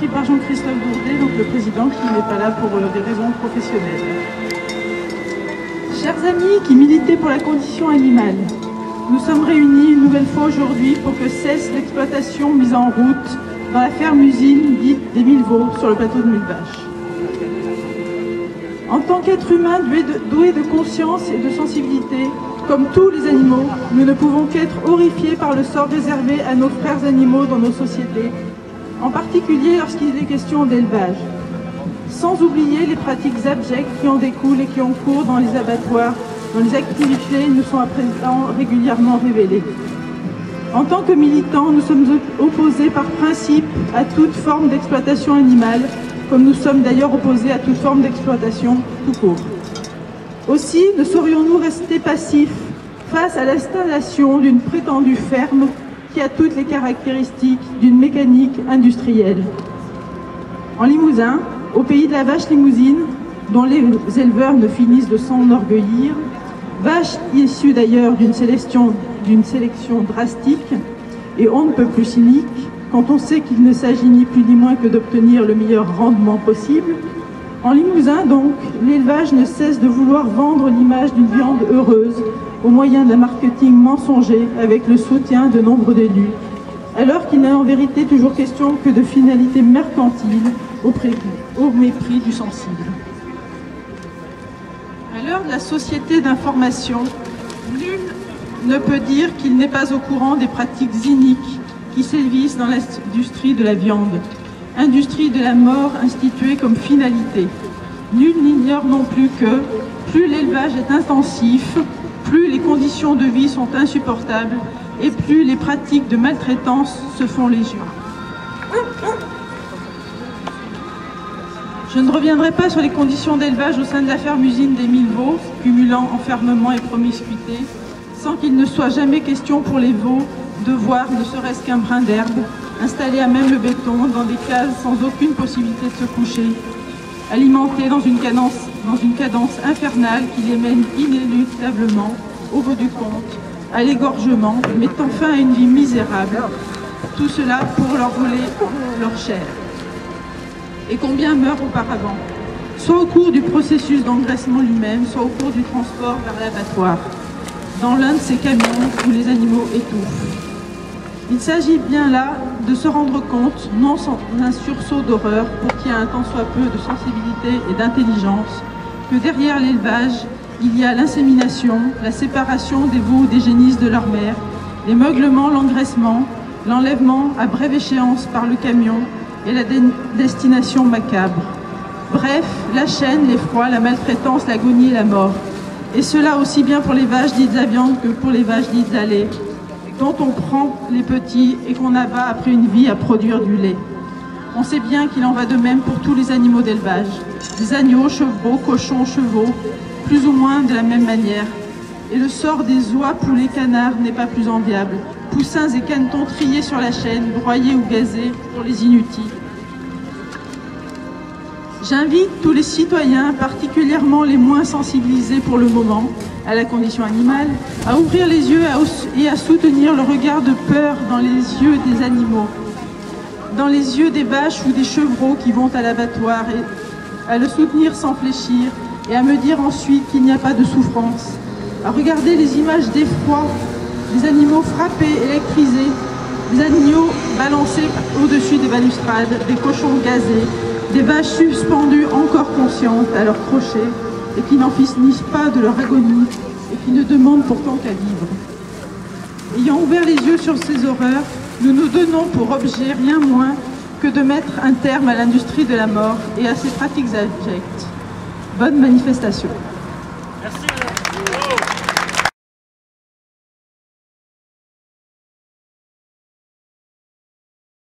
écrit par Jean-Christophe Dourdet, donc le président qui n'est pas là pour des raisons professionnelles. Chers amis qui militez pour la condition animale, nous sommes réunis une nouvelle fois aujourd'hui pour que cesse l'exploitation mise en route dans la ferme-usine dite des Millevaches sur le plateau de Millevaches. En tant qu'être humain doué de conscience et de sensibilité, comme tous les animaux, nous ne pouvons qu'être horrifiés par le sort réservé à nos frères animaux dans nos sociétés, en particulier lorsqu'il est question d'élevage. Sans oublier les pratiques abjectes qui en découlent et qui ont cours dans les abattoirs, dont les activités nous sont à présent régulièrement révélées. En tant que militants, nous sommes opposés par principe à toute forme d'exploitation animale, comme nous sommes d'ailleurs opposés à toute forme d'exploitation tout court. Aussi, ne saurions-nous rester passifs face à l'installation d'une prétendue ferme qui a toutes les caractéristiques d'une mécanique industrielle. En Limousin, au pays de la vache limousine, dont les éleveurs ne finissent de s'enorgueillir, vache issue d'ailleurs d'une sélection drastique et on ne peut plus cynique, quand on sait qu'il ne s'agit ni plus ni moins que d'obtenir le meilleur rendement possible. En Limousin, donc, l'élevage ne cesse de vouloir vendre l'image d'une viande heureuse au moyen d'un marketing mensonger avec le soutien de nombre d'élus, alors qu'il n'est en vérité toujours question que de finalités mercantiles au mépris du sensible. À l'heure de la société d'information, nul ne peut dire qu'il n'est pas au courant des pratiques iniques qui sévissent dans l'industrie de la viande, industrie de la mort instituée comme finalité. Nul n'ignore non plus que plus l'élevage est intensif, plus les conditions de vie sont insupportables et plus les pratiques de maltraitance se font légion. Je ne reviendrai pas sur les conditions d'élevage au sein de la ferme-usine des Millevaches, cumulant enfermement et promiscuité, sans qu'il ne soit jamais question pour les veaux de voir ne serait-ce qu'un brin d'herbe, installé à même le béton, dans des cases sans aucune possibilité de se coucher, alimentés dans une cadence infernale qui les mène inéluctablement, au bout du compte, à l'égorgement, mettant fin à une vie misérable, tout cela pour leur voler leur chair. Et combien meurent auparavant, soit au cours du processus d'engraissement lui-même, soit au cours du transport vers l'abattoir, dans l'un de ces camions où les animaux étouffent. Il s'agit bien là de se rendre compte, non sans un sursaut d'horreur pour qui a un tant soit peu de sensibilité et d'intelligence, que derrière l'élevage, il y a l'insémination, la séparation des veaux ou des génisses de leur mère, l'émeuglement, l'engraissement, l'enlèvement à brève échéance par le camion et la destination macabre. Bref, la chaîne, l'effroi, la maltraitance, l'agonie et la mort. Et cela aussi bien pour les vaches dites à viande que pour les vaches dites à lait, dont on prend les petits et qu'on abat après une vie à produire du lait. On sait bien qu'il en va de même pour tous les animaux d'élevage. Des agneaux, chevreaux, cochons, chevaux, plus ou moins de la même manière. Et le sort des oies, poulets, canards n'est pas plus enviable. Poussins et canetons triés sur la chaîne, broyés ou gazés pour les inutiles. J'invite tous les citoyens, particulièrement les moins sensibilisés pour le moment à la condition animale, à ouvrir les yeux et à soutenir le regard de peur dans les yeux des animaux, dans les yeux des vaches ou des chevreaux qui vont à l'abattoir, et à le soutenir sans fléchir et à me dire ensuite qu'il n'y a pas de souffrance, à regarder les images d'effroi, des animaux frappés, électrisés, des agneaux balancés au-dessus des balustrades, des cochons gazés, des vaches suspendues encore conscientes à leur crochet et qui n'en finissent pas de leur agonie et qui ne demandent pourtant qu'à vivre. Ayant ouvert les yeux sur ces horreurs, nous nous donnons pour objet rien moins que de mettre un terme à l'industrie de la mort et à ses pratiques abjectes. Bonne manifestation. Merci.